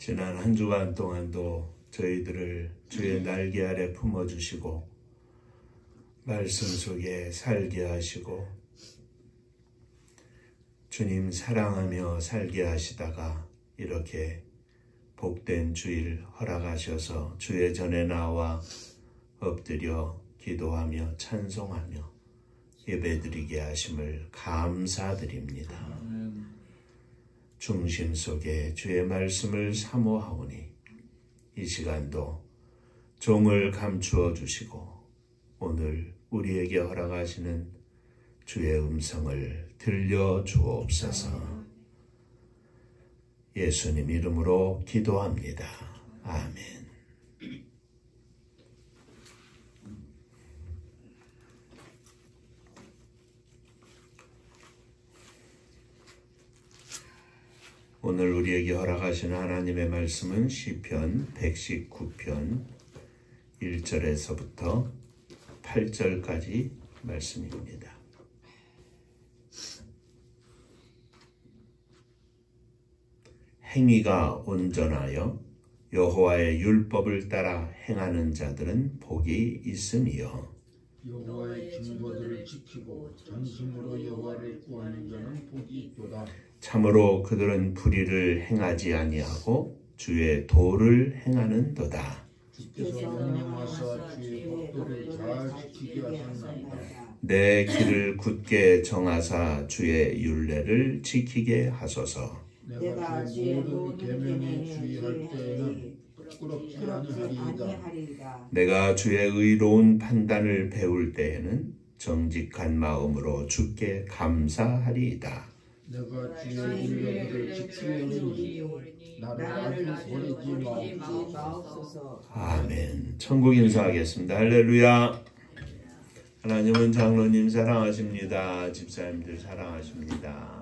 지난 한 주간 동안도 저희들을 주의 날개 아래 품어주시고 말씀 속에 살게 하시고 주님 사랑하며 살게 하시다가 이렇게 복된 주일 허락하셔서 주의 전에 나와 엎드려 기도하며 찬송하며 예배드리게 하심을 감사드립니다. 중심 속에 주의 말씀을 사모하오니 이 시간도 종을 감추어 주시고 오늘 우리에게 허락하시는 주의 음성을 들려 주옵소서. 예수님 이름으로 기도합니다. 아멘. 오늘 우리에게 허락하신 하나님의 말씀은 시편 119편 1절에서부터 8절까지 말씀입니다. 행위가 온전하여 여호와의 율법을 따라 행하는 자들은 복이 있음이요. 여호와의 증거들을 지키고 전심으로 여호와를 구하는 자는 복이 있도다. 참으로 그들은 불의를 행하지 아니하고 주의 도를 행하는도다. 주께서 명령하사 주의 법도를 잘 지키게 하셨나이다. 내 길을 굳게 정하사 주의 율례를 지키게 하소서. 내가 주의 모든 계명에 주의할 때에는 부끄럽지 아니하리이다. 내가 주의 의로운 판단을 배울 때에는 정직한 마음으로 주께 감사하리이다. 내가 주의 율례들을 지키오니 나를 아주 버리지 마옵소서. 아멘. 천국 인사하겠습니다. 할렐루야. 하나님은 장로님 사랑하십니다. 집사님들 사랑하십니다.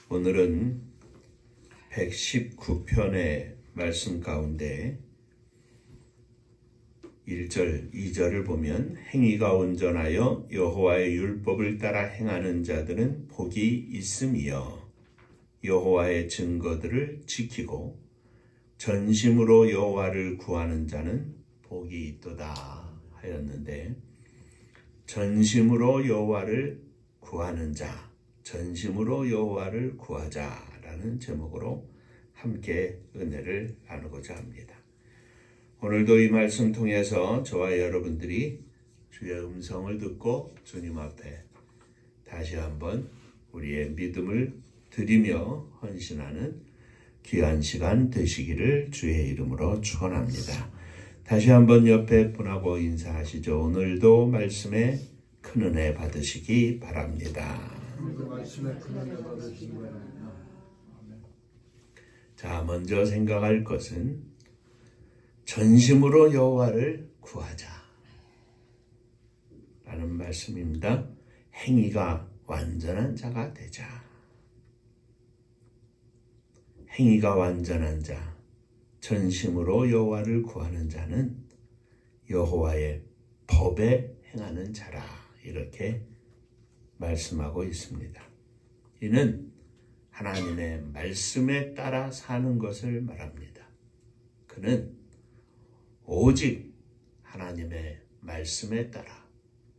오늘은 119편의 말씀 가운데 1절, 2절을 보면 행위가 온전하여 여호와의 율법을 따라 행하는 자들은 복이 있음이요. 여호와의 증거들을 지키고 전심으로 여호와를 구하는 자는 복이 있도다 하였는데, 전심으로 여호와를 구하는 자, 전심으로 여호와를 구하자라는 제목으로 함께 은혜를 나누고자 합니다. 오늘도 이 말씀 통해서 저와 여러분들이 주의 음성을 듣고 주님 앞에 다시 한번 우리의 믿음을 드리며 헌신하는 귀한 시간 되시기를 주의 이름으로 축원합니다. 다시 한번 옆에 분하고 인사하시죠. 오늘도 말씀에 큰 은혜 받으시기 바랍니다. 자, 먼저 생각할 것은 전심으로 여호와를 구하자 라는 말씀입니다. 행위가 완전한 자가 되자. 행위가 완전한 자, 전심으로 여호와를 구하는 자는 여호와의 법에 행하는 자라, 이렇게 말씀하고 있습니다. 이는 하나님의 말씀에 따라 사는 것을 말합니다. 그는 오직 하나님의 말씀에 따라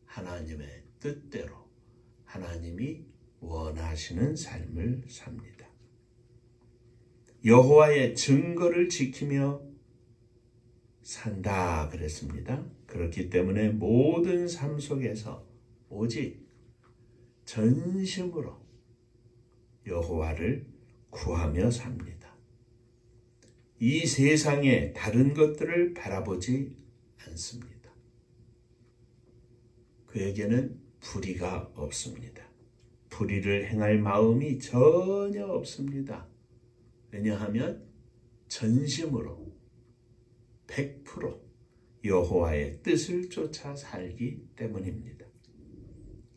하나님의 뜻대로 하나님이 원하시는 삶을 삽니다. 여호와의 증거를 지키며 산다 그랬습니다. 그렇기 때문에 모든 삶 속에서 오직 전심으로 여호와를 구하며 삽니다. 이 세상에 다른 것들을 바라보지 않습니다. 그에게는 불의가 없습니다. 불의를 행할 마음이 전혀 없습니다. 왜냐하면 전심으로 100% 여호와의 뜻을 쫓아 살기 때문입니다.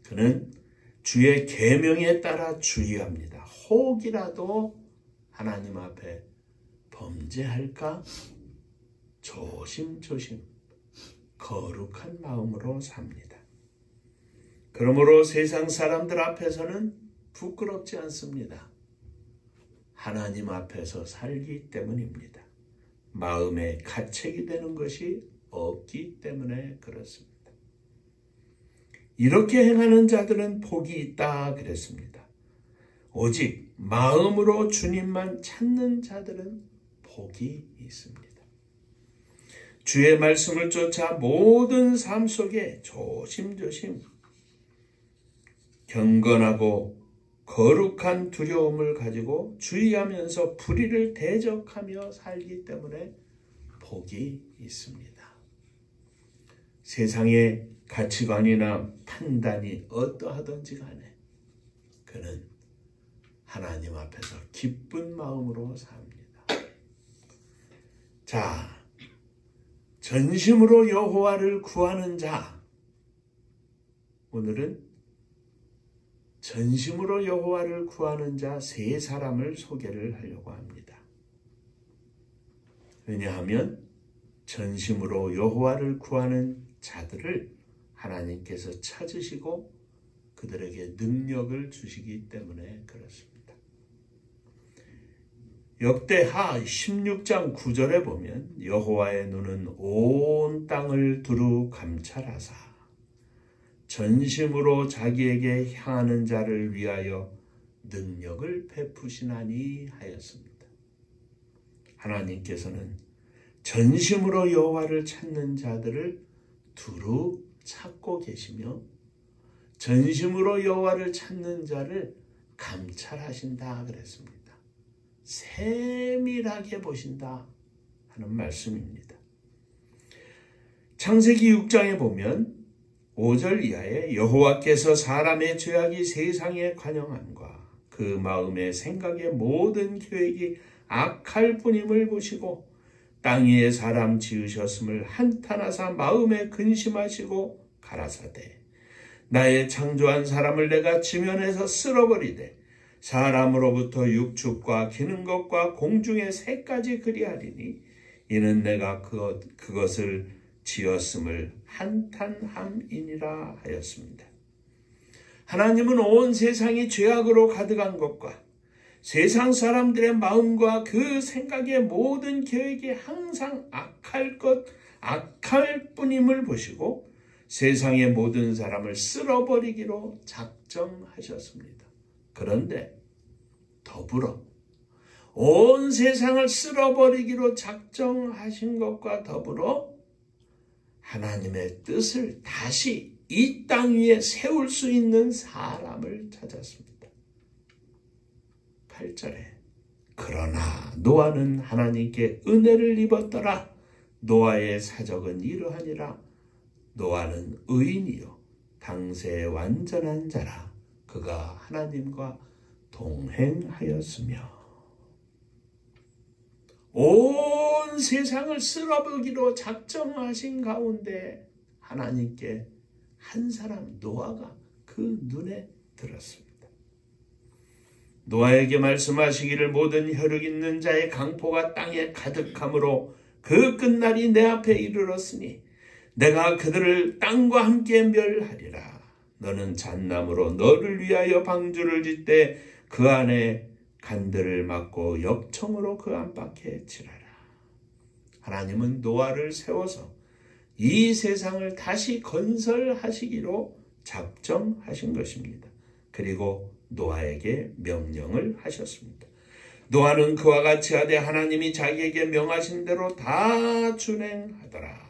그는 주의 계명에 따라 주의합니다. 혹이라도 하나님 앞에 범죄할까 조심조심 거룩한 마음으로 삽니다. 그러므로 세상 사람들 앞에서는 부끄럽지 않습니다. 하나님 앞에서 살기 때문입니다. 마음에 가책이 되는 것이 없기 때문에 그렇습니다. 이렇게 행하는 자들은 복이 있다 그랬습니다. 오직 마음으로 주님만 찾는 자들은 복이 있습니다. 주의 말씀을 쫓아 모든 삶 속에 조심조심 경건하고 거룩한 두려움을 가지고 주의하면서 불의를 대적하며 살기 때문에 복이 있습니다. 세상의 가치관이나 판단이 어떠하든지 간에 그는 하나님 앞에서 기쁜 마음으로 삽니다. 자, 전심으로 여호와를 구하는 자, 오늘은 전심으로 여호와를 구하는 자 세 사람을 소개를 하려고 합니다. 왜냐하면 전심으로 여호와를 구하는 자들을 하나님께서 찾으시고 그들에게 능력을 주시기 때문에 그렇습니다. 역대하 16장 9절에 보면 여호와의 눈은 온 땅을 두루 감찰하사 전심으로 자기에게 향하는 자를 위하여 능력을 베푸시나니 하였습니다. 하나님께서는 전심으로 여호와를 찾는 자들을 두루 찾고 계시며 전심으로 여호와를 찾는 자를 감찰하신다 그랬습니다. 세밀하게 보신다 하는 말씀입니다. 창세기 6장에 보면 5절 이하에 여호와께서 사람의 죄악이 세상에 관영함과 그 마음의 생각의 모든 계획이 악할 뿐임을 보시고 땅 위에 사람 지으셨음을 한탄하사 마음에 근심하시고 가라사대 나의 창조한 사람을 내가 지면에서 쓸어버리되 사람으로부터 육축과 기는 것과 공중의 새까지 그리하리니 이는 내가 그것을 지었음을 한탄함이니라 하였습니다. 하나님은 온 세상이 죄악으로 가득한 것과 세상 사람들의 마음과 그 생각의 모든 계획이 항상 악할 뿐임을 보시고 세상의 모든 사람을 쓸어버리기로 작정하셨습니다. 그런데 더불어 온 세상을 쓸어버리기로 작정하신 것과 더불어 하나님의 뜻을 다시 이 땅 위에 세울 수 있는 사람을 찾았습니다. 8절에 그러나 노아는 하나님께 은혜를 입었더라. 노아의 사적은 이러하니라. 노아는 의인이요 당세 완전한 자라. 그가 하나님과 동행하였으며 온 세상을 쓸어버리기로 작정하신 가운데 하나님께 한 사람 노아가 그 눈에 들었습니다. 노아에게 말씀하시기를 모든 혈육 있는 자의 강포가 땅에 가득함으로 그 끝날이 내 앞에 이르렀으니 내가 그들을 땅과 함께 멸하리라. 너는 잣나무로 너를 위하여 방주를 짓되 그 안에 간들을 막고 역청으로 그 안팎에 칠하라. 하나님은 노아를 세워서 이 세상을 다시 건설하시기로 작정하신 것입니다. 그리고 노아에게 명령을 하셨습니다. 노아는 그와 같이 하되 하나님이 자기에게 명하신 대로 다 준행하더라.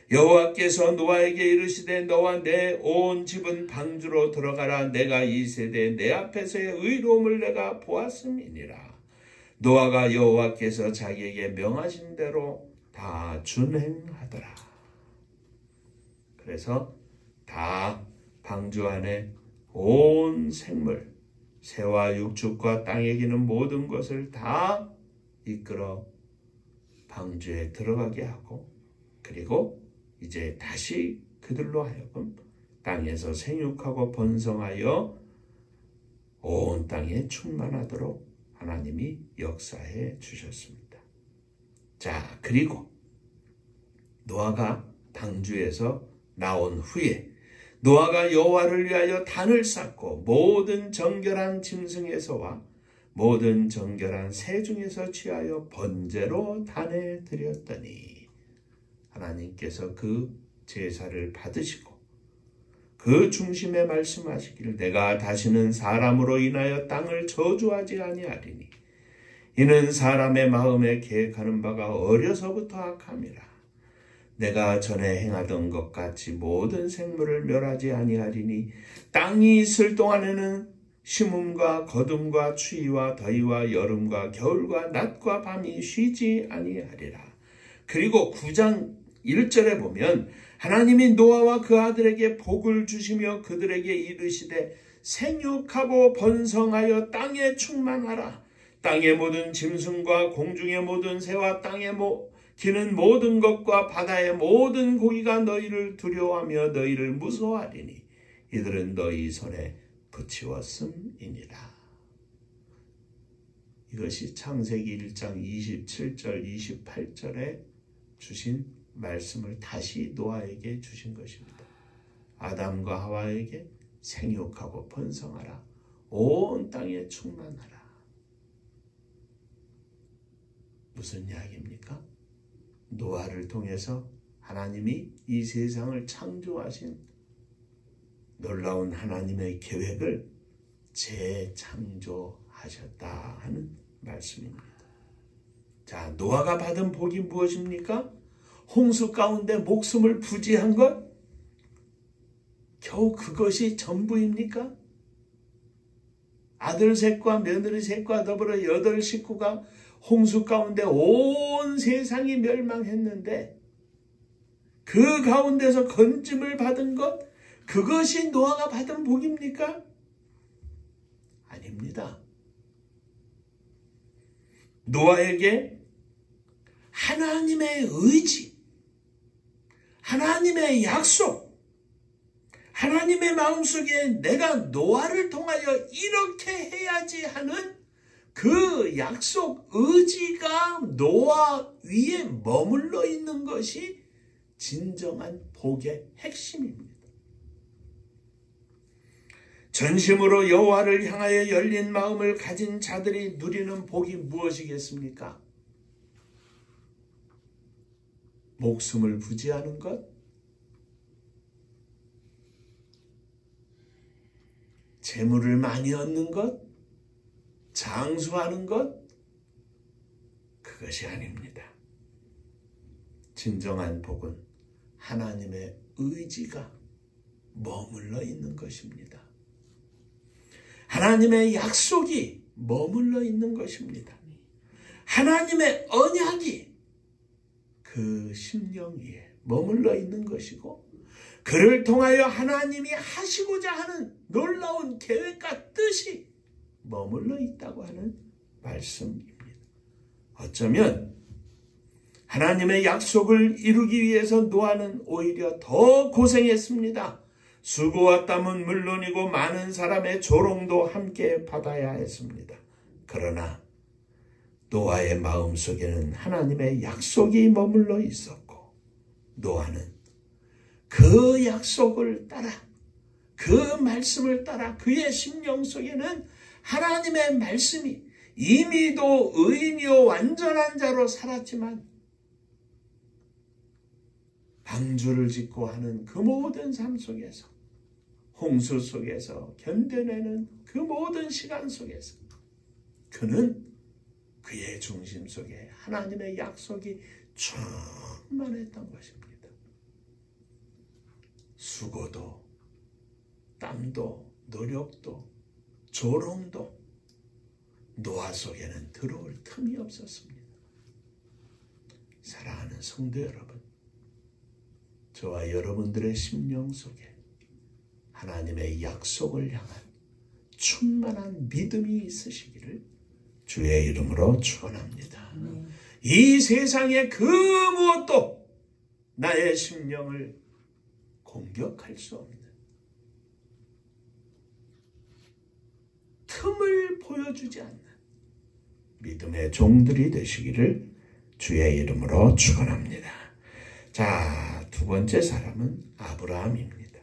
여호와께서 노아에게 이르시되 너와 내 온 집은 방주로 들어가라. 내가 이 세대에 내 앞에서의 의로움을 내가 보았음이니라. 노아가 여호와께서 자기에게 명하신 대로 다 준행하더라. 그래서 다 방주 안에 온 생물, 새와 육축과 땅에 기는 모든 것을 다 이끌어 방주에 들어가게 하고 그리고 이제 다시 그들로 하여금 땅에서 생육하고 번성하여 온 땅에 충만하도록 하나님이 역사해 주셨습니다. 자, 그리고 노아가 방주에서 나온 후에 노아가 여호와를 위하여 단을 쌓고 모든 정결한 짐승에서와 모든 정결한 새 중에서 취하여 번제로 단에 드렸더니 하나님께서 그 제사를 받으시고 그 중심에 말씀하시기를 내가 다시는 사람으로 인하여 땅을 저주하지 아니하리니 이는 사람의 마음에 계획하는 바가 어려서부터 악함이라. 내가 전에 행하던 것 같이 모든 생물을 멸하지 아니하리니 땅이 있을 동안에는 심음과 거둠과 추위와 더위와 여름과 겨울과 낮과 밤이 쉬지 아니하리라. 그리고 9장 1절에 보면 하나님이 노아와 그 아들에게 복을 주시며 그들에게 이르시되 생육하고 번성하여 땅에 충만하라. 땅의 모든 짐승과 공중의 모든 새와 땅에 기는 모든 것과 바다의 모든 고기가 너희를 두려워하며 너희를 무서워하리니 이들은 너희 손에 붙이었음이니라. 이것이 창세기 1장 27절 28절에 주신 말씀을 다시 노아에게 주신 것입니다. 아담과 하와에게 생육하고 번성하라. 온 땅에 충만하라. 무슨 이야기입니까? 노아를 통해서 하나님이 이 세상을 창조하신 놀라운 하나님의 계획을 재창조하셨다 하는 말씀입니다. 자, 노아가 받은 복이 무엇입니까? 홍수 가운데 목숨을 부지한 것? 겨우 그것이 전부입니까? 아들 셋과 며느리 셋과 더불어 8 식구가 홍수 가운데 온 세상이 멸망했는데 그 가운데서 건짐을 받은 것, 그것이 노아가 받은 복입니까? 아닙니다. 노아에게 하나님의 의지, 하나님의 약속, 하나님의 마음속에 내가 노아를 통하여 이렇게 해야지 하는 그 약속, 의지가 노아 위에 머물러 있는 것이 진정한 복의 핵심입니다. 전심으로 여호와를 향하여 열린 마음을 가진 자들이 누리는 복이 무엇이겠습니까? 목숨을 부지하는 것, 재물을 많이 얻는 것, 장수하는 것, 그것이 아닙니다. 진정한 복은 하나님의 의지가 머물러 있는 것입니다. 하나님의 약속이 머물러 있는 것입니다. 하나님의 언약이 그 심령 위에 머물러 있는 것이고 그를 통하여 하나님이 하시고자 하는 놀라운 계획과 뜻이 머물러 있다고 하는 말씀입니다. 어쩌면 하나님의 약속을 이루기 위해서 노아는 오히려 더 고생했습니다. 수고와 땀은 물론이고 많은 사람의 조롱도 함께 받아야 했습니다. 그러나 노아의 마음속에는 하나님의 약속이 머물러 있었고 노아는 그 약속을 따라 그 말씀을 따라 그의 심령 속에는 하나님의 말씀이 이미도 의인이요 완전한 자로 살았지만 방주를 짓고 하는 그 모든 삶 속에서 홍수 속에서 견뎌내는 그 모든 시간 속에서 그는 그의 중심 속에 하나님의 약속이 충만했던 것입니다. 수고도 땀도 노력도 조롱도 노아 속에는 들어올 틈이 없었습니다. 사랑하는 성도 여러분, 저와 여러분들의 심령 속에 하나님의 약속을 향한 충만한 믿음이 있으시기를 주의 이름으로 축원합니다. 이 세상의 그 무엇도 나의 심령을 공격할 수 없는 틈을 보여주지 않는 믿음의 종들이 되시기를 주의 이름으로 축원합니다. 자, 두 번째 사람은 아브라함입니다.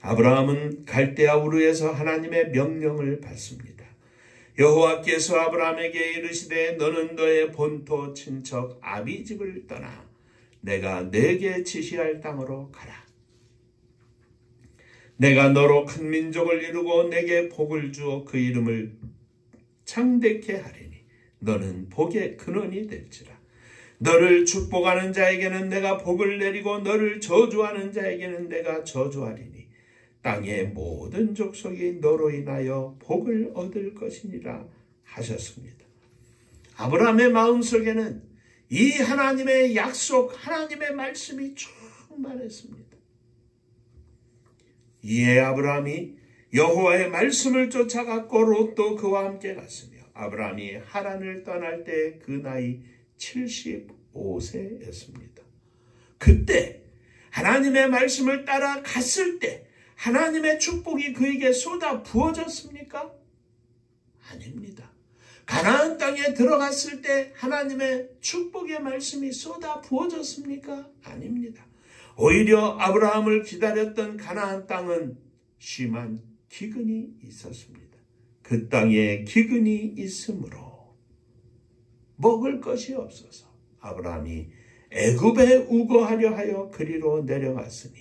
아브라함은 갈대아 우르에서 하나님의 명령을 받습니다. 여호와께서 아브라함에게 이르시되 너는 너의 본토 친척 아비 집을 떠나 내가 내게 지시할 땅으로 가라. 내가 너로 큰 민족을 이루고 내게 복을 주어 그 이름을 창대케 하리니 너는 복의 근원이 될지라. 너를 축복하는 자에게는 내가 복을 내리고 너를 저주하는 자에게는 내가 저주하리니 땅의 모든 족속이 너로 인하여 복을 얻을 것이니라 하셨습니다. 아브라함의 마음속에는 이 하나님의 약속, 하나님의 말씀이 충만했습니다. 이에 아브라함이 여호와의 말씀을 쫓아갔고 롯도 그와 함께 갔으며 아브라함이 하란을 떠날 때 그 나이 75세였습니다. 그때 하나님의 말씀을 따라 갔을 때 하나님의 축복이 그에게 쏟아 부어졌습니까? 아닙니다. 가나안 땅에 들어갔을 때 하나님의 축복의 말씀이 쏟아 부어졌습니까? 아닙니다. 오히려 아브라함을 기다렸던 가나안 땅은 심한 기근이 있었습니다. 그 땅에 기근이 있으므로 먹을 것이 없어서 아브라함이 애굽에 우거하려 하여 그리로 내려갔으니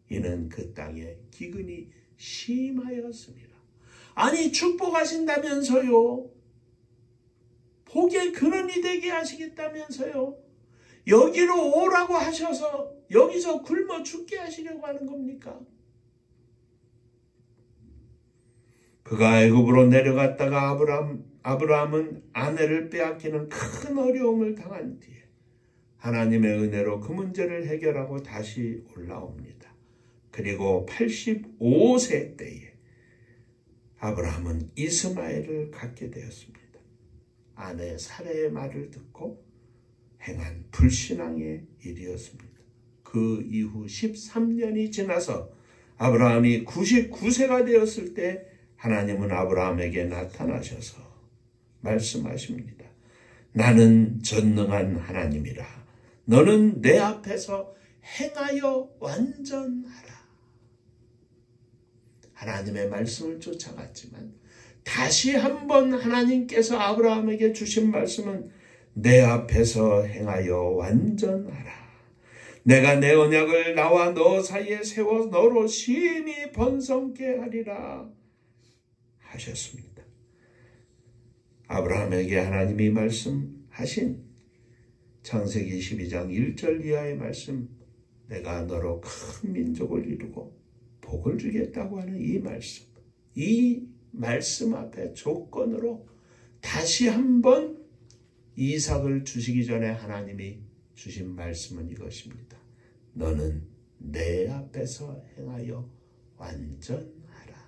이는 그 땅에 기근이 심하였습니다. 아니 축복하신다면서요. 복의 근원이 되게 하시겠다면서요. 여기로 오라고 하셔서 여기서 굶어 죽게 하시려고 하는 겁니까? 그가 애굽으로 내려갔다가 아브라함은 아내를 빼앗기는 큰 어려움을 당한 뒤에 하나님의 은혜로 그 문제를 해결하고 다시 올라옵니다. 그리고 85세 때에 아브라함은 이스마엘을 갖게 되었습니다. 아내 사레의 말을 듣고 행한 불신앙의 일이었습니다. 그 이후 13년이 지나서 아브라함이 99세가 되었을 때 하나님은 아브라함에게 나타나셔서 말씀하십니다. 나는 전능한 하나님이라. 너는 내 앞에서 행하여 완전하라. 하나님의 말씀을 쫓아갔지만 다시 한번 하나님께서 아브라함에게 주신 말씀은 내 앞에서 행하여 완전하라. 내가 내 언약을 나와 너 사이에 세워 너로 심히 번성케 하리라 하셨습니다. 아브라함에게 하나님이 말씀하신 창세기 12장 1절 이하의 말씀, 내가 너로 큰 민족을 이루고 복을 주겠다고 하는 이 말씀 앞에 조건으로 다시 한번 이삭을 주시기 전에 하나님이 주신 말씀은 이것입니다. 너는 내 앞에서 행하여 완전하라.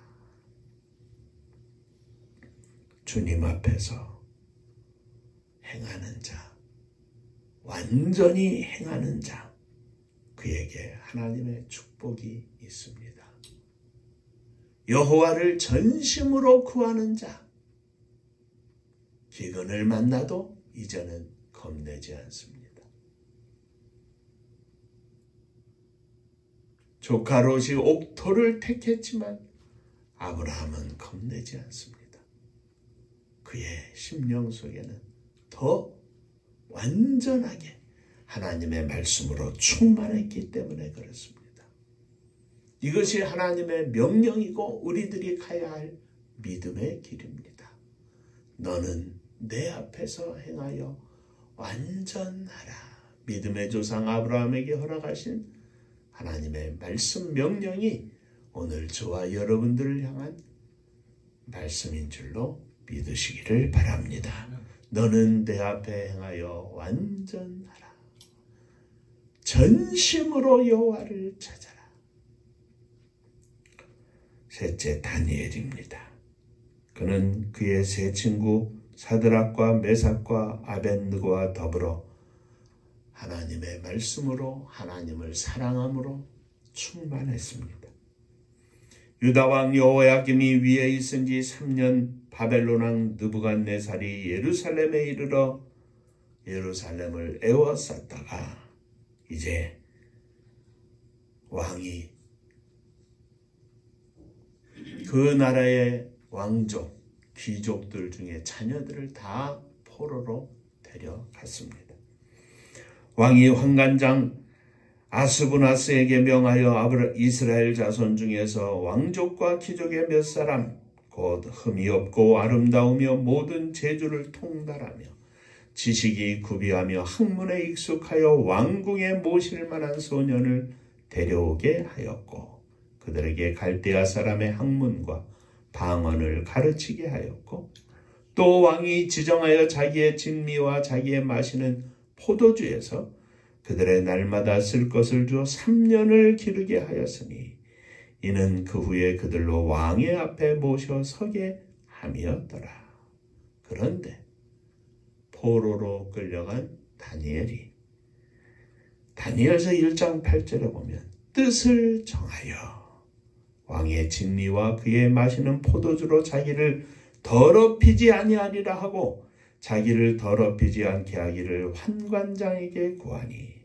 주님 앞에서 행하는 자, 완전히 행하는 자, 그에게 하나님의 축복이 있습니다. 여호와를 전심으로 구하는 자, 기근을 만나도 이제는 겁내지 않습니다. 조카 롯이 옥토를 택했지만 아브라함은 겁내지 않습니다. 그의 심령 속에는 더 완전하게 하나님의 말씀으로 충만했기 때문에 그렇습니다. 이것이 하나님의 명령이고 우리들이 가야 할 믿음의 길입니다. 너는 내 앞에서 행하여 완전하라. 믿음의 조상 아브라함에게 허락하신 하나님의 말씀 명령이 오늘 저와 여러분들을 향한 말씀인 줄로 믿으시기를 바랍니다. 너는 내 앞에 행하여 완전하라. 전심으로 여호와를 찾아라. 셋째, 다니엘입니다. 그는 그의 세 친구 사드락과 메삭과 아벳느고와 더불어 하나님의 말씀으로 하나님을 사랑함으로 충만했습니다. 유다왕 여호야김이 위에 있은 지 3년 바벨론 왕 느부갓네살이 예루살렘에 이르러 예루살렘을 에워쌌다가 이제 왕이 그 나라의 왕족, 귀족들 중에 자녀들을 다 포로로 데려갔습니다. 왕이 환관장 아스부나스에게 명하여 이스라엘 자손 중에서 왕족과 귀족의 몇 사람, 곧 흠이 없고 아름다우며 모든 재주를 통달하며 지식이 구비하며 학문에 익숙하여 왕궁에 모실 만한 소년을 데려오게 하였고, 그들에게 갈대아 사람의 학문과 방언을 가르치게 하였고, 또 왕이 지정하여 자기의 진미와 자기의 마시는 포도주에서 그들의 날마다 쓸 것을 주어 3년을 기르게 하였으니, 이는 그 후에 그들로 왕의 앞에 모셔 서게 함이었더라. 그런데 포로로 끌려간 다니엘이 다니엘서 1장 8절에 보면 뜻을 정하여 왕의 진리와 그의 마시는 포도주로 자기를 더럽히지 아니하리라 하고 자기를 더럽히지 않게 하기를 환관장에게 구하니,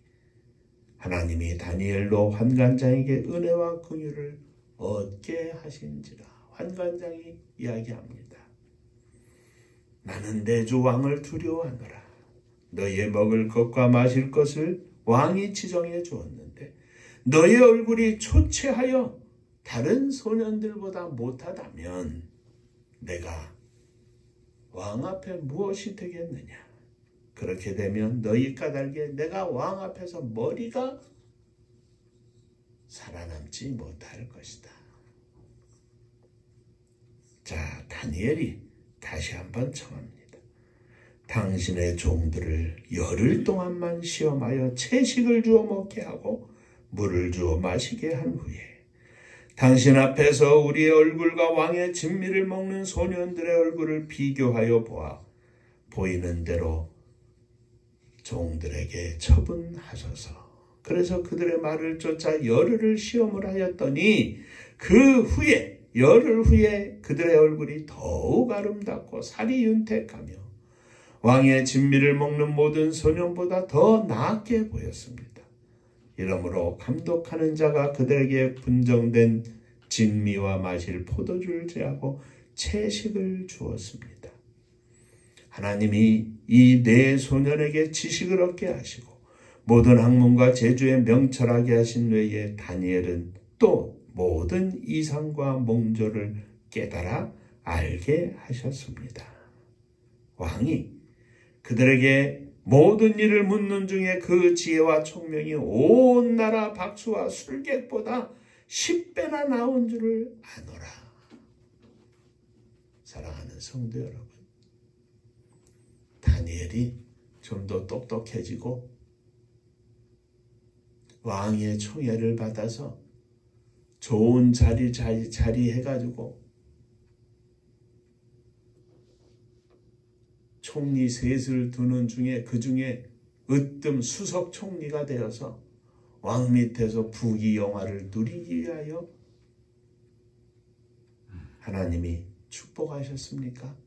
하나님이 다니엘로 환관장에게 은혜와 긍휼을 얻게 하신지라. 환관장이 이야기합니다. 나는 내 주 왕을 두려워하노라. 너희의 먹을 것과 마실 것을 왕이 지정해 주었는데 너희 얼굴이 초췌하여 다른 소년들보다 못하다면 내가 왕 앞에 무엇이 되겠느냐. 그렇게 되면 너희 까닭에 내가 왕 앞에서 머리가 살아남지 못할 것이다. 자, 다니엘이 다시 한번 청합니다. 당신의 종들을 열흘 동안만 시험하여 채식을 주어 먹게 하고 물을 주어 마시게 한 후에 당신 앞에서 우리의 얼굴과 왕의 진미를 먹는 소년들의 얼굴을 비교하여 보아 보이는 대로 종들에게 처분하소서. 그래서 그들의 말을 쫓아 열흘을 시험을 하였더니 그 후에 열흘 후에 그들의 얼굴이 더욱 아름답고 살이 윤택하며 왕의 진미를 먹는 모든 소년보다 더 나게 보였습니다. 이러므로 감독하는 자가 그들에게 분정된 진미와 마실 포도주를 제하고 채식을 주었습니다. 하나님이 이 네 소년에게 지식을 얻게 하시고 모든 학문과 재주에 명철하게 하신 외에 다니엘은 또 모든 이상과 몽조를 깨달아 알게 하셨습니다. 왕이 그들에게 모든 일을 묻는 중에 그 지혜와 총명이 온 나라 박수와 술객보다 10배나 나온 줄을 아노라. 사랑하는 성도 여러분, 다니엘이 좀 더 똑똑해지고 왕의 총애를 받아서 좋은 자리 해가지고 총리 셋을 두는 중에 그 중에 으뜸 수석 총리가 되어서 왕 밑에서 부귀영화를 누리기 위하여 하나님이 축복하셨습니까?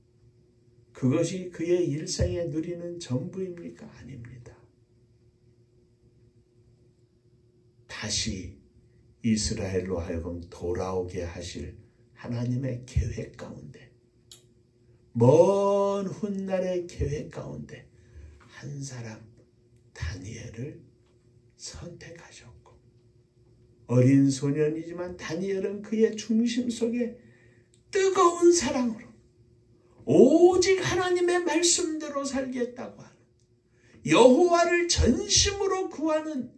그것이 그의 일생에 누리는 전부입니까? 아닙니다. 다시 이스라엘로 하여금 돌아오게 하실 하나님의 계획 가운데, 먼 훗날의 계획 가운데 한 사람 다니엘을 선택하셨고, 어린 소년이지만 다니엘은 그의 중심 속에 뜨거운 사랑으로 오직 하나님의 말씀대로 살겠다고 하는, 여호와를 전심으로 구하는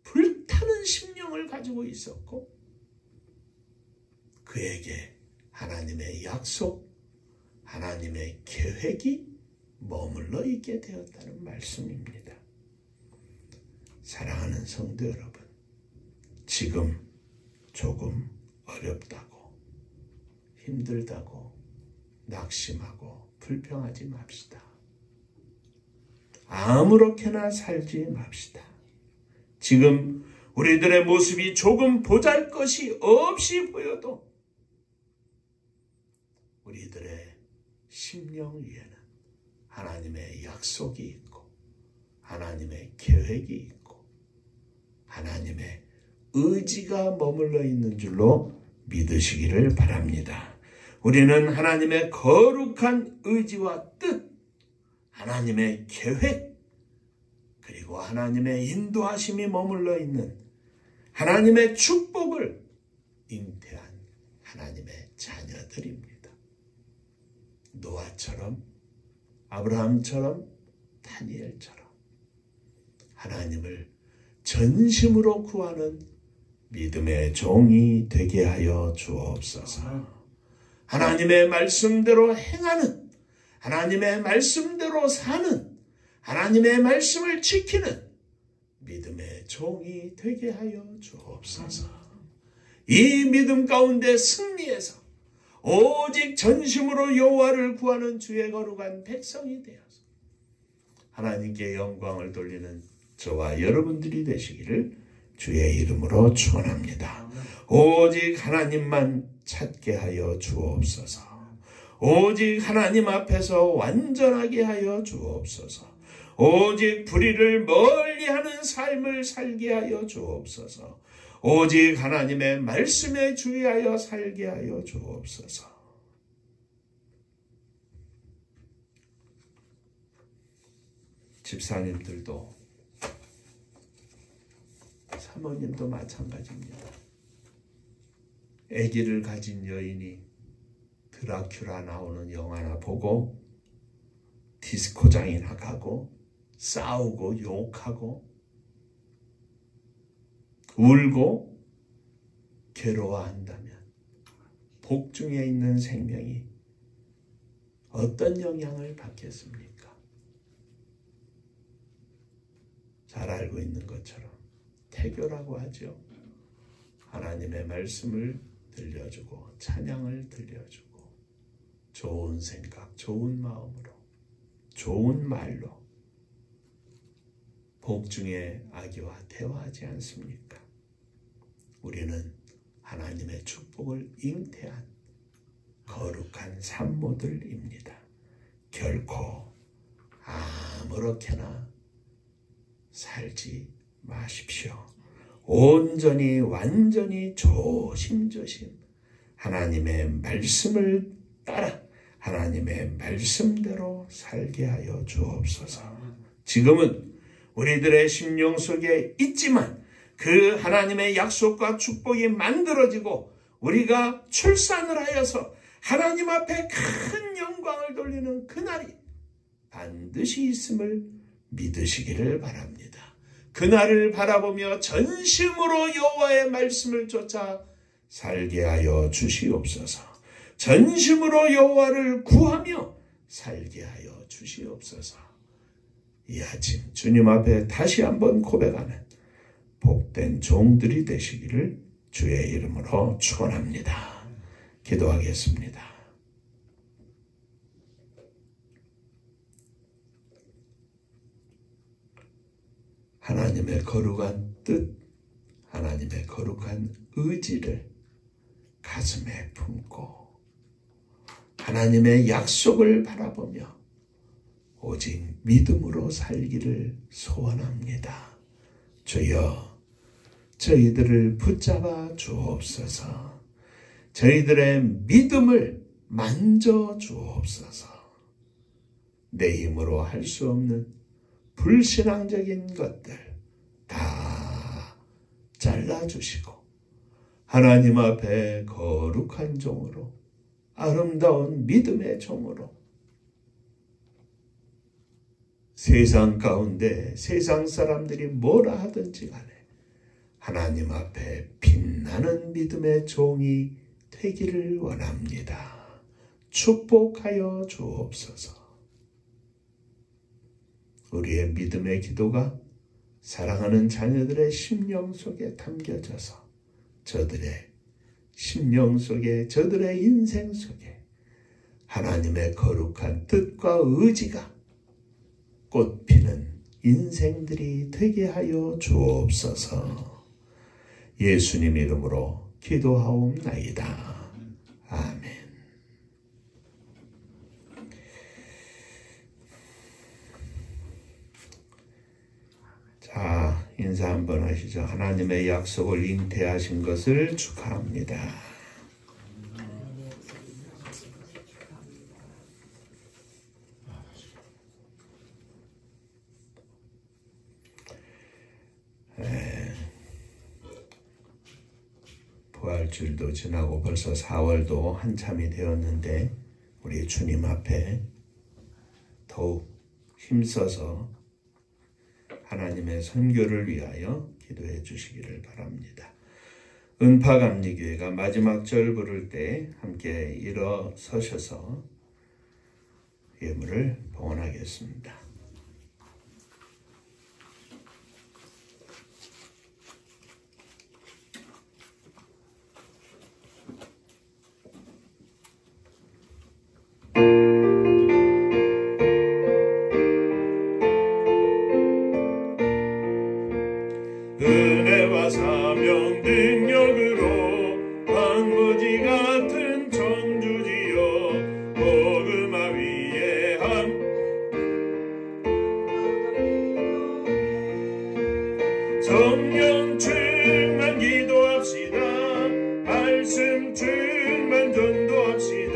불타는 심령을 가지고 있었고, 그에게 하나님의 약속, 하나님의 계획이 머물러 있게 되었다는 말씀입니다. 사랑하는 성도 여러분, 지금 조금 어렵다고, 힘들다고, 낙심하고 불평하지 맙시다. 아무렇게나 살지 맙시다. 지금 우리들의 모습이 조금 보잘것이 없이 보여도 우리들의 심령 위에는 하나님의 약속이 있고 하나님의 계획이 있고 하나님의 의지가 머물러 있는 줄로 믿으시기를 바랍니다. 우리는 하나님의 거룩한 의지와 뜻, 하나님의 계획, 그리고 하나님의 인도하심이 머물러 있는 하나님의 축복을 잉태한 하나님의 자녀들입니다. 노아처럼, 아브라함처럼, 다니엘처럼 하나님을 전심으로 구하는 믿음의 종이 되게 하여 주옵소서. 하나님의 말씀대로 행하는, 하나님의 말씀대로 사는, 하나님의 말씀을 지키는 믿음의 종이 되게 하여 주옵소서. 이 믿음 가운데 승리해서 오직 전심으로 여호와를 구하는 주의 거룩한 백성이 되어서 하나님께 영광을 돌리는 저와 여러분들이 되시기를 주의 이름으로 축원합니다. 오직 하나님만 찾게 하여 주옵소서. 오직 하나님 앞에서 완전하게 하여 주옵소서. 오직 불의를 멀리하는 삶을 살게 하여 주옵소서. 오직 하나님의 말씀에 주의하여 살게 하여 주옵소서. 집사님들도 사모님도 마찬가지입니다. 아기를 가진 여인이 드라큘라 나오는 영화나 보고 디스코장이나 가고 싸우고 욕하고 울고 괴로워한다면 복중에 있는 생명이 어떤 영향을 받겠습니까? 잘 알고 있는 것처럼 태교라고 하죠. 하나님의 말씀을 들려주고 찬양을 들려주고 좋은 생각, 좋은 마음으로, 좋은 말로 복중의 아기와 대화하지 않습니까? 우리는 하나님의 축복을 잉태한 거룩한 산모들입니다. 결코 아무렇게나 살지 마십시오. 온전히 완전히 조심조심 하나님의 말씀을 따라 하나님의 말씀대로 살게 하여 주옵소서. 지금은 우리들의 심령 속에 있지만 그 하나님의 약속과 축복이 만들어지고 우리가 출산을 하여서 하나님 앞에 큰 영광을 돌리는 그날이 반드시 있음을 믿으시기를 바랍니다. 그날을 바라보며 전심으로 여호와의 말씀을 쫓아 살게 하여 주시옵소서. 전심으로 여호와를 구하며 살게 하여 주시옵소서. 이 아침 주님 앞에 다시 한번 고백하는 복된 종들이 되시기를 주의 이름으로 축원합니다. 기도하겠습니다. 하나님의 거룩한 뜻, 하나님의 거룩한 의지를 가슴에 품고 하나님의 약속을 바라보며 오직 믿음으로 살기를 소원합니다. 주여, 저희들을 붙잡아 주옵소서. 저희들의 믿음을 만져 주옵소서. 내 힘으로 할 수 없는 불신앙적인 것들 다 잘라주시고 하나님 앞에 거룩한 종으로, 아름다운 믿음의 종으로 세상 가운데 세상 사람들이 뭐라 하든지 간에 하나님 앞에 빛나는 믿음의 종이 되기를 원합니다. 축복하여 주옵소서. 우리의 믿음의 기도가 사랑하는 자녀들의 심령 속에 담겨져서 저들의 심령 속에, 저들의 인생 속에 하나님의 거룩한 뜻과 의지가 꽃피는 인생들이 되게 하여 주옵소서. 예수님 이름으로 기도하옵나이다. 아멘. 자, 인사 한번 하시죠. 하나님의 약속을 잉태하신 것을 축하합니다. 부활주일도 지나고 벌써 4월도 한참이 되었는데 우리 주님 앞에 더욱 힘써서 하나님의 선교를 위하여 기도해 주시기를 바랍니다. 은파감리교회가 마지막 절 부를 때 함께 일어서셔서 예물을 봉헌하겠습니다. 은혜와 사명 능력으로 황무지 같은 청주지여 복음화 위에 한 성령 충만 기도합시다. 말씀 충만 전도합시다.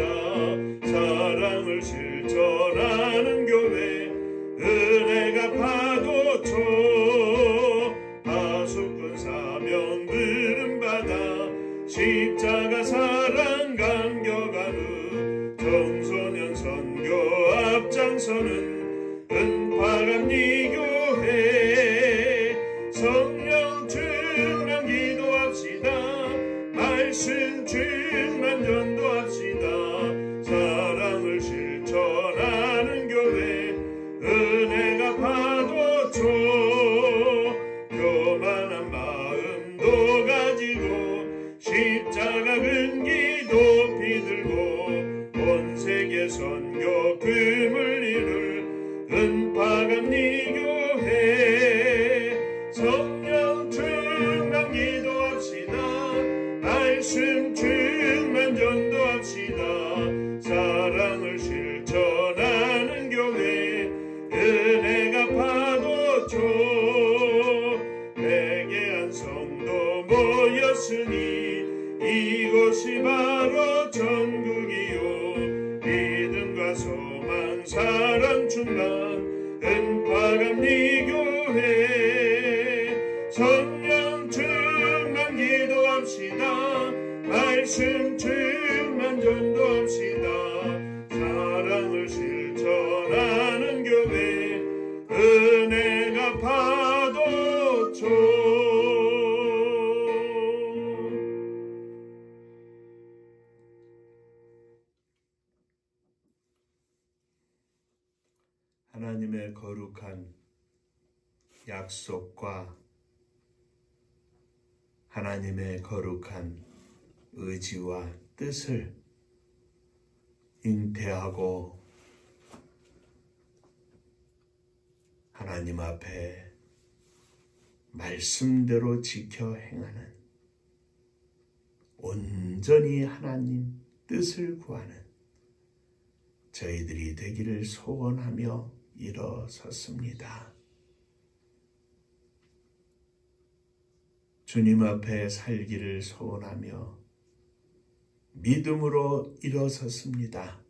사랑을 실천하는 교회 은혜가 파도쳐 십자가 사랑 감격하는 청소년 선교 앞장서는 은파감리교회 성령 충만 기도합시다. 말씀 충만 전도합시다. 사랑을 실천하는 교회 은혜가 파도쳐 교만한 마음도 가지고 십자가 근기 높이 들고 온 세계 선교 금을 이룰 은파감리교회 성령 충만 기도합시다. 말씀 충만 전도합시다. 사랑을 실천하는 교회 은혜가 파도쳐 회개한 성도 모였으니 이곳이 바로 천국이요 믿음과 소망 사랑 충만 은파감리교회 성령 충만 기도합시다. 말씀 충만 전도합시다. 사랑을 실천하는 교회 은혜가 파도쳐 하나님의 거룩한 약속과 하나님의 거룩한 의지와 뜻을 잉태하고 하나님 앞에 말씀대로 지켜 행하는 온전히 하나님 뜻을 구하는 저희들이 되기를 소원하며 일어섰습니다. 주님 앞에 살기를 소원하며 믿음으로 일어섰습니다.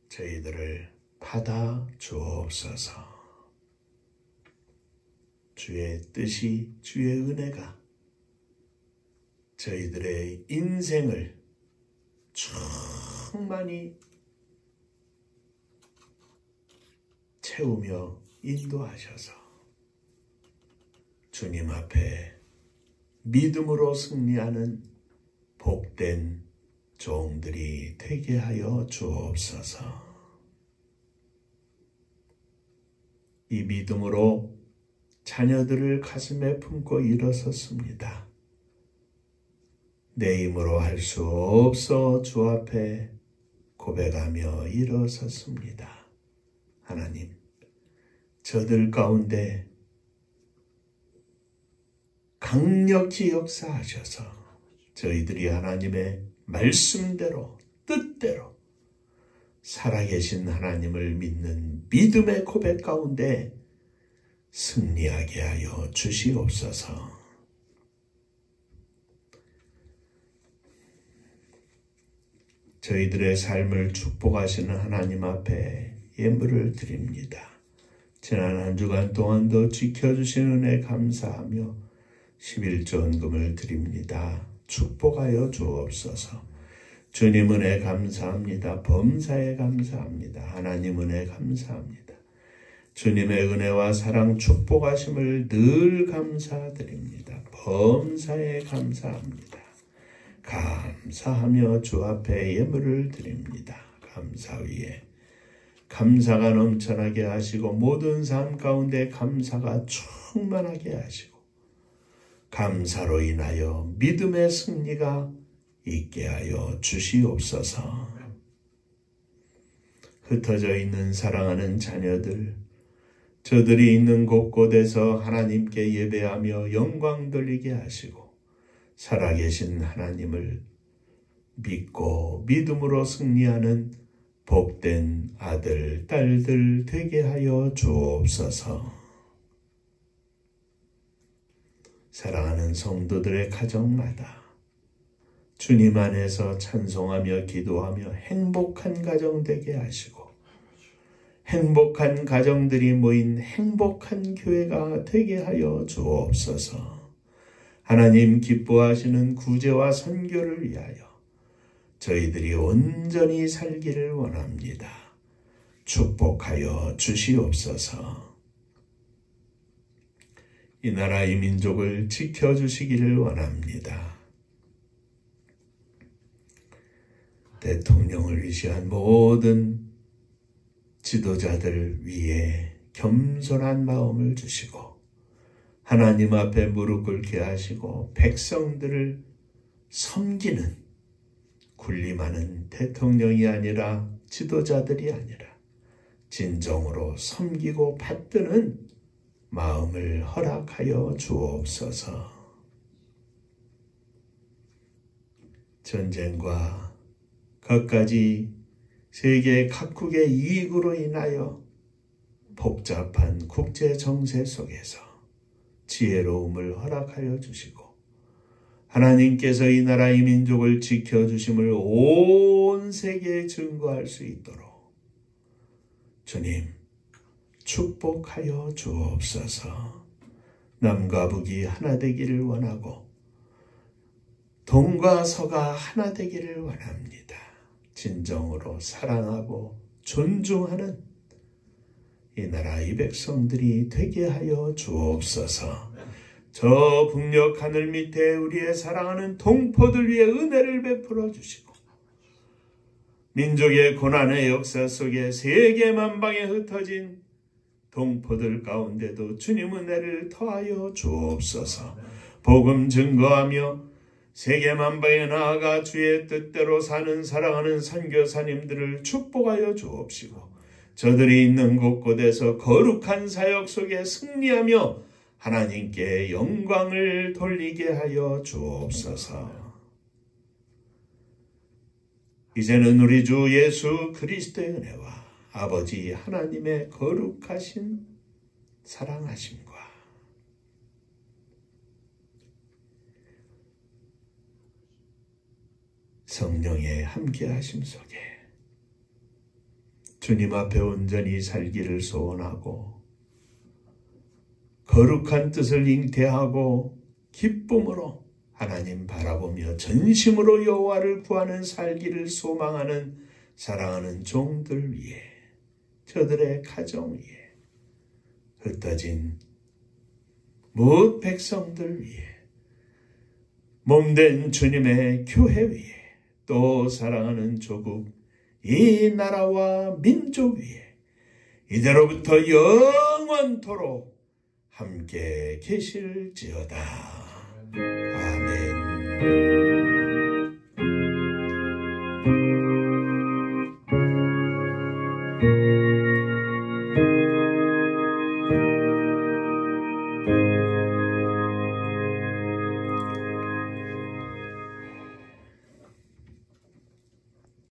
저희들을 받아 주옵소서. 주의 뜻이, 주의 은혜가 저희들의 인생을 충만히 채우며 인도하셔서 주님 앞에 믿음으로 승리하는 복된 종들이 되게 하여 주옵소서. 이 믿음으로 자녀들을 가슴에 품고 일어섰습니다. 내 힘으로 할 수 없어 주 앞에 고백하며 일어섰습니다. 하나님, 저들 가운데 강력히 역사하셔서 저희들이 하나님의 말씀대로 뜻대로 살아계신 하나님을 믿는 믿음의 고백 가운데 승리하게 하여 주시옵소서. 저희들의 삶을 축복하시는 하나님 앞에 예물을 드립니다. 지난 한 주간 동안도 지켜주신 은혜 감사하며 11조 헌금을 드립니다. 축복하여 주옵소서. 주님 은혜 감사합니다. 범사에 감사합니다. 하나님 은혜 감사합니다. 주님의 은혜와 사랑 축복하심을 늘 감사드립니다. 범사에 감사합니다. 감사하며 주 앞에 예물을 드립니다. 감사 위에 감사가 넘쳐나게 하시고 모든 삶 가운데 감사가 충만하게 하시고 감사로 인하여 믿음의 승리가 있게 하여 주시옵소서. 흩어져 있는 사랑하는 자녀들, 저들이 있는 곳곳에서 하나님께 예배하며 영광 돌리게 하시고 살아계신 하나님을 믿고 믿음으로 승리하는 복된 아들, 딸들 되게 하여 주옵소서. 사랑하는 성도들의 가정마다 주님 안에서 찬송하며 기도하며 행복한 가정 되게 하시고 행복한 가정들이 모인 행복한 교회가 되게 하여 주옵소서. 하나님 기뻐하시는 구제와 선교를 위하여 저희들이 온전히 살기를 원합니다. 축복하여 주시옵소서. 이 나라 이 민족을 지켜주시기를 원합니다. 대통령을 위시한 모든 지도자들 위에 겸손한 마음을 주시고 하나님 앞에 무릎 꿇게 하시고 백성들을 섬기는 군림하는 대통령이 아니라 지도자들이 아니라 진정으로 섬기고 받드는 마음을 허락하여 주옵소서. 전쟁과 갖가지 세계 각국의 이익으로 인하여 복잡한 국제 정세 속에서 지혜로움을 허락하여 주시고 하나님께서 이 나라 이 민족을 지켜주심을 온 세계에 증거할 수 있도록 주님 축복하여 주옵소서. 남과 북이 하나 되기를 원하고 동과 서가 하나 되기를 원합니다. 진정으로 사랑하고 존중하는 이 나라 이 백성들이 되게 하여 주옵소서. 저 북녘 하늘 밑에 우리의 사랑하는 동포들 위해 은혜를 베풀어 주시고 민족의 고난의 역사 속에 세계 만방에 흩어진 동포들 가운데도 주님 은혜를 더하여 주옵소서. 복음 증거하며 세계 만방에 나아가 주의 뜻대로 사는 사랑하는 선교사님들을 축복하여 주옵시고 저들이 있는 곳곳에서 거룩한 사역 속에 승리하며 하나님께 영광을 돌리게 하여 주옵소서. 이제는 우리 주 예수 그리스도의 은혜와 아버지 하나님의 거룩하신 사랑하심과 성령의 함께하심 속에 주님 앞에 온전히 살기를 소원하고 거룩한 뜻을 잉태하고 기쁨으로 하나님 바라보며 전심으로 여호와를 구하는 살기를 소망하는 사랑하는 종들 위에 저들의 가정 위에 흩어진 무엇 백성들 위에 몸된 주님의 교회 위에 또 사랑하는 조국 이 나라와 민족 위에 이제로부터 영원토록 함께 계실지어다. 아멘.